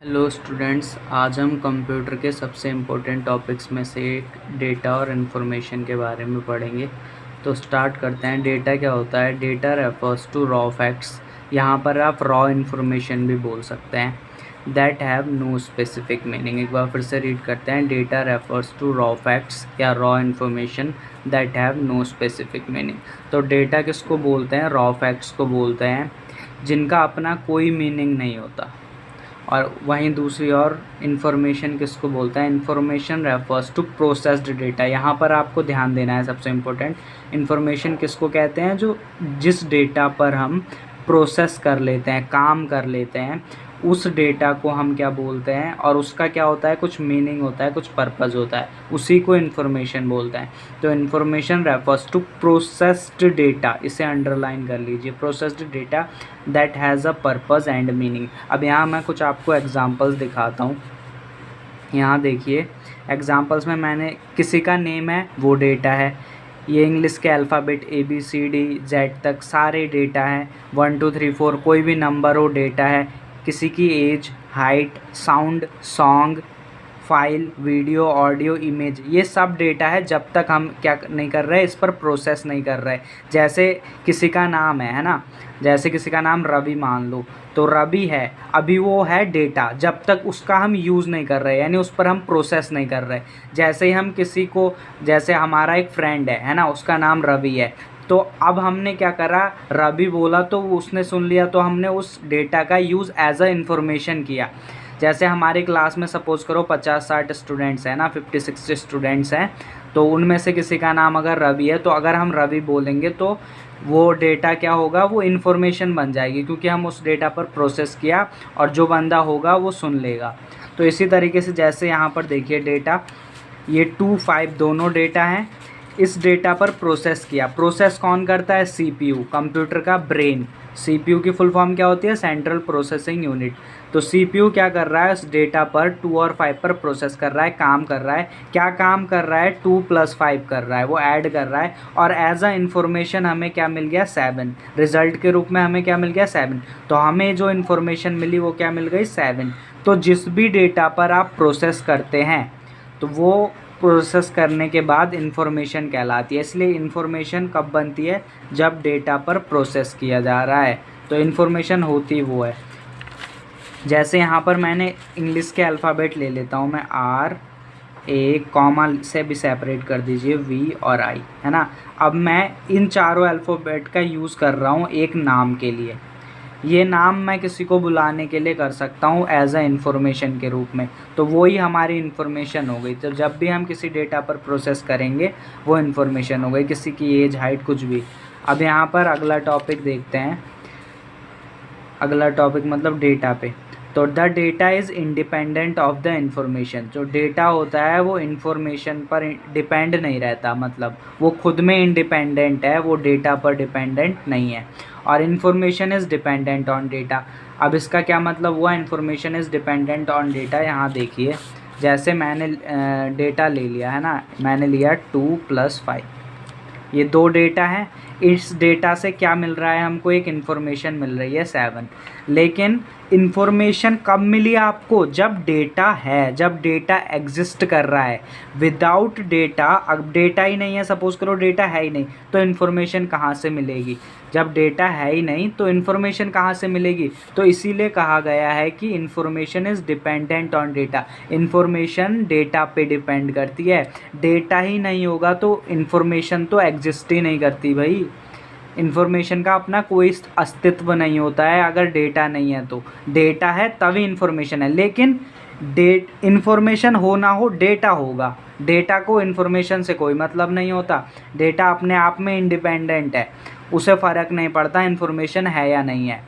Hello students, आज हम computer के सबसे इम्पोर्टेंट टॉपिक्स में से एक डेटा और इन्फॉर्मेशन के बारे में पढ़ेंगे। तो स्टार्ट करते हैं। डेटा क्या होता है? Data refers to raw facts, यहाँ पर आप रॉ इन्फॉर्मेशन भी बोल सकते हैं, that have no specific meaning. एक बार फिर से रीड करते हैं। Data refers to raw facts या raw information that have no specific meaning. तो डेटा किसको बोलते हैं? रॉ फैक्ट्स को बोलते हैं, जिनका अपना कोई मीनिंग नहीं होता। और वहीं दूसरी ओर इन्फॉर्मेशन किसको बोलते हैं? Information refers to processed data. यहाँ पर आपको ध्यान देना है, सबसे इम्पोर्टेंट, इन्फॉर्मेशन किसको कहते हैं? जिस डेटा पर हम प्रोसेस कर लेते हैं, काम कर लेते हैं, उस डेटा को हम क्या बोलते हैं? और उसका क्या होता है? कुछ मीनिंग होता है, कुछ पर्पज़ होता है, उसी को इन्फॉर्मेशन बोलते हैं। तो information refers to processed data, इसे अंडरलाइन कर लीजिए, processed data that has a purpose and meaning. अब यहाँ मैं कुछ आपको एग्जांपल्स दिखाता हूँ। यहाँ देखिए, एग्जांपल्स में मैंने किसी का नेम है, वो डेटा है। ये इंग्लिश के अल्फ़ाबेट ABCD Z तक सारे डेटा हैं। 1 2 3 4 कोई भी नंबर हो, डेटा है। किसी की age, height, sound, song, file, video, audio, image, ये सब डेटा है, जब तक हम क्या नहीं कर रहे, इस पर प्रोसेस नहीं कर रहे। जैसे किसी का नाम है ना, जैसे किसी का नाम रवि मान लो, तो रवि है, अभी वो है डेटा, जब तक उसका हम यूज़ नहीं कर रहे, यानी उस पर हम प्रोसेस नहीं कर रहे। जैसे ही हम किसी को, जैसे हमारा एक फ्रेंड है ना, उसका नाम रवि है, तो अब हमने क्या करा, रवि बोला तो उसने सुन लिया, तो हमने उस डेटा का यूज़ एज अ इन्फॉर्मेशन किया। जैसे हमारी क्लास में सपोज़ करो 50-60 स्टूडेंट्स हैं ना, 50-60 स्टूडेंट्स हैं, तो उनमें से किसी का नाम अगर रवि है, तो अगर हम रवि बोलेंगे तो वो डेटा क्या होगा? वो इन्फॉर्मेशन बन जाएगी, क्योंकि हम उस डेटा पर प्रोसेस किया और जो बंदा होगा वो सुन लेगा। तो इसी तरीके से जैसे यहाँ पर देखिए डेटा, ये 2 5 दोनों डेटा हैं। इस डेटा पर प्रोसेस किया। प्रोसेस कौन करता है? CPU, कंप्यूटर का ब्रेन। CPU की फुल फॉर्म क्या होती है? Central processing unit. तो CPU क्या कर रहा है? उस डेटा पर 2 और 5 पर प्रोसेस कर रहा है, काम कर रहा है। क्या काम कर रहा है? 2 + 5 कर रहा है, वो ऐड कर रहा है। और एज अ इन्फॉर्मेशन हमें क्या मिल गया? 7। रिजल्ट के रूप में हमें क्या मिल गया? 7। तो हमें जो इन्फॉर्मेशन मिली वो क्या मिल गई? 7। तो जिस भी डेटा पर आप प्रोसेस करते हैं, तो वो प्रोसेस करने के बाद इन्फॉर्मेशन कहलाती है। इसलिए इन्फॉर्मेशन कब बनती है? जब डेटा पर प्रोसेस किया जा रहा है, तो इन्फॉर्मेशन होती वो है। जैसे यहाँ पर मैंने इंग्लिश के अल्फ़ाबेट ले लेता हूँ मैं, RA, कॉमा से भी सेपरेट कर दीजिए, V और I, है ना। अब मैं इन चारों अल्फ़ाबेट का यूज़ कर रहा हूँ एक नाम के लिए। ये नाम मैं किसी को बुलाने के लिए कर सकता हूँ एज अ इन्फॉर्मेशन के रूप में, तो वो ही हमारी इन्फॉर्मेशन हो गई। तो जब भी हम किसी डेटा पर प्रोसेस करेंगे, वो इन्फॉर्मेशन हो गई, किसी की एज, हाइट, कुछ भी। अब यहाँ पर अगला टॉपिक देखते हैं। अगला टॉपिक मतलब डेटा पे। तो the data is independent of the information. जो डेटा होता है वो इन्फॉर्मेशन पर डिपेंड नहीं रहता, मतलब वो खुद में इंडिपेंडेंट है, वो डेटा पर डिपेंडेंट नहीं है। और information is dependent on data. अब इसका क्या मतलब हुआ? Information is dependent on data. यहाँ देखिए, जैसे मैंने डेटा ले लिया है ना, मैंने लिया 2 + 5, ये 2 डेटा हैं। इस डेटा से क्या मिल रहा है हमको? एक इन्फॉर्मेशन मिल रही है 7। लेकिन इन्फॉर्मेशन कब मिली आपको? जब डेटा है, जब डेटा एग्जिस्ट कर रहा है। विदाउट डेटा, अब डेटा ही नहीं है, सपोज़ करो डेटा है ही नहीं, तो इन्फॉर्मेशन कहाँ से मिलेगी? जब डेटा है ही नहीं तो इन्फॉर्मेशन कहाँ से मिलेगी? तो इसीलिए कहा गया है कि information is dependent on data. Information data पे डिपेंड करती है। डेटा ही नहीं होगा तो इन्फॉर्मेशन तो एग्जिस्ट ही नहीं करती भाई। इन्फॉर्मेशन का अपना कोई अस्तित्व नहीं होता है अगर डेटा नहीं है। तो डेटा है तभी इन्फॉर्मेशन है, लेकिन इन्फॉर्मेशन हो ना हो, डेटा होगा। डेटा को इन्फॉर्मेशन से कोई मतलब नहीं होता। डेटा अपने आप में इंडिपेंडेंट है, उसे फ़र्क नहीं पड़ता इन्फॉर्मेशन है या नहीं है,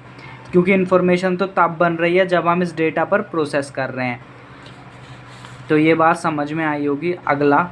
क्योंकि इन्फॉर्मेशन तो तब बन रही है जब हम इस डेटा पर प्रोसेस कर रहे हैं। तो ये बात समझ में आई होगी। अगला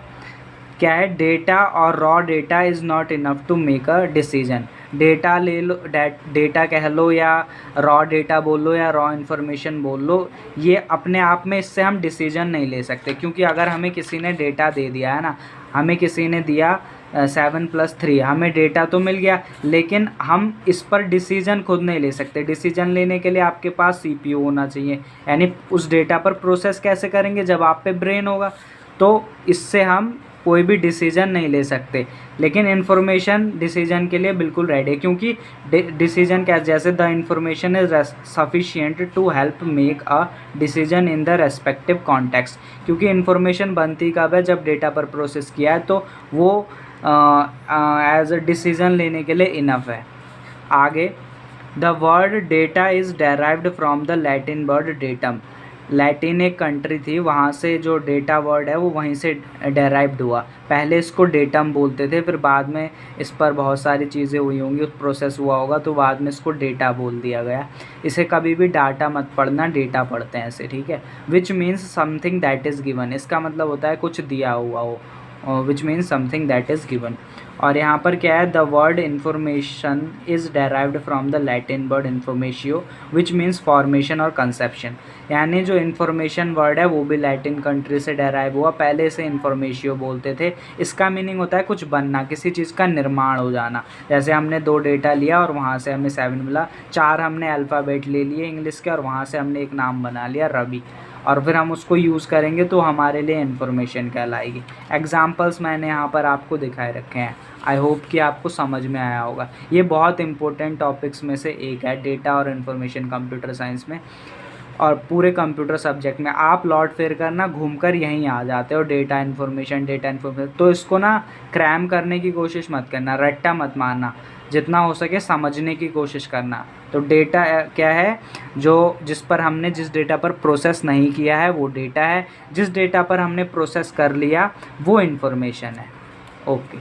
क्या है? डेटा और raw data is not enough to make a decision. Data ले लो, डेटा कह लो, या रॉ डेटा बोल लो, या रॉ इन्फॉर्मेशन बोल लो, ये अपने आप में, इससे हम डिसीजन नहीं ले सकते। क्योंकि अगर हमें किसी ने डेटा दे दिया है ना, हमें किसी ने दिया 7+3, हमें डेटा तो मिल गया, लेकिन हम इस पर डिसीजन खुद नहीं ले सकते। डिसीजन लेने के लिए आपके पास सीपीयू होना चाहिए, यानी उस डेटा पर प्रोसेस कैसे करेंगे जब आप पे ब्रेन होगा, तो इससे हम कोई भी डिसीजन नहीं ले सकते। लेकिन इन्फॉर्मेशन डिसीजन के लिए बिल्कुल रेडी है, क्योंकि डिसीजन क्या, जैसे the information is sufficient to help make a decision in the respective context, क्योंकि इन्फॉर्मेशन बनती कब है, जब डेटा पर प्रोसेस किया है, तो वो एज अ डिसीजन लेने के लिए इनफ है। आगे, the word data is derived from the Latin word datum. Latin एक कंट्री थी, वहाँ से जो डेटा वर्ड है वो वहीं से डेराइव्ड हुआ। पहले इसको डेटम बोलते थे, फिर बाद में इस पर बहुत सारी चीज़ें हुई होंगी, प्रोसेस हुआ होगा, तो बाद में इसको डेटा बोल दिया गया। इसे कभी भी डाटा मत पढ़ना, डेटा पढ़ते हैं इसे, ठीक है। Which means something that is given, इसका मतलब होता है कुछ दिया हुआ हो, which means something that is given. और यहाँ पर क्या है, the word information is derived from the Latin word informatio which means formation और कंसेप्शन, यानी जो इन्फॉर्मेशन वर्ड है वो भी लैटिन कंट्री से डेराइव हुआ, पहले से इन्फॉर्मेशियो बोलते थे। इसका मीनिंग होता है कुछ बनना, किसी चीज़ का निर्माण हो जाना। जैसे हमने 2 डेटा लिया और वहाँ से हमें 7 मिला, 4 हमने अल्फ़ाबेट ले लिए इंग्लिश के, और वहाँ से हमने एक नाम बना लिया रवि, और फिर हम उसको यूज़ करेंगे तो हमारे लिए इन्फॉर्मेशन कहलाएगी। एग्जाम्पल्स मैंने यहाँ पर आपको दिखाए रखे हैं, आई होप कि आपको समझ में आया होगा। ये बहुत इंपॉर्टेंट टॉपिक्स में से एक है, डेटा और इन्फॉर्मेशन कंप्यूटर साइंस में, और पूरे कंप्यूटर सब्जेक्ट में आप लॉट फेर करना घूमकर यहीं आ जाते हो, डेटा इन्फॉर्मेशन। तो इसको ना क्रैम करने की कोशिश मत करना, रट्टा मत मारना, जितना हो सके समझने की कोशिश करना। तो डेटा क्या है, जिस डेटा पर प्रोसेस नहीं किया है वो डेटा है, जिस डेटा पर हमने प्रोसेस कर लिया वो इन्फॉर्मेशन है। ओके।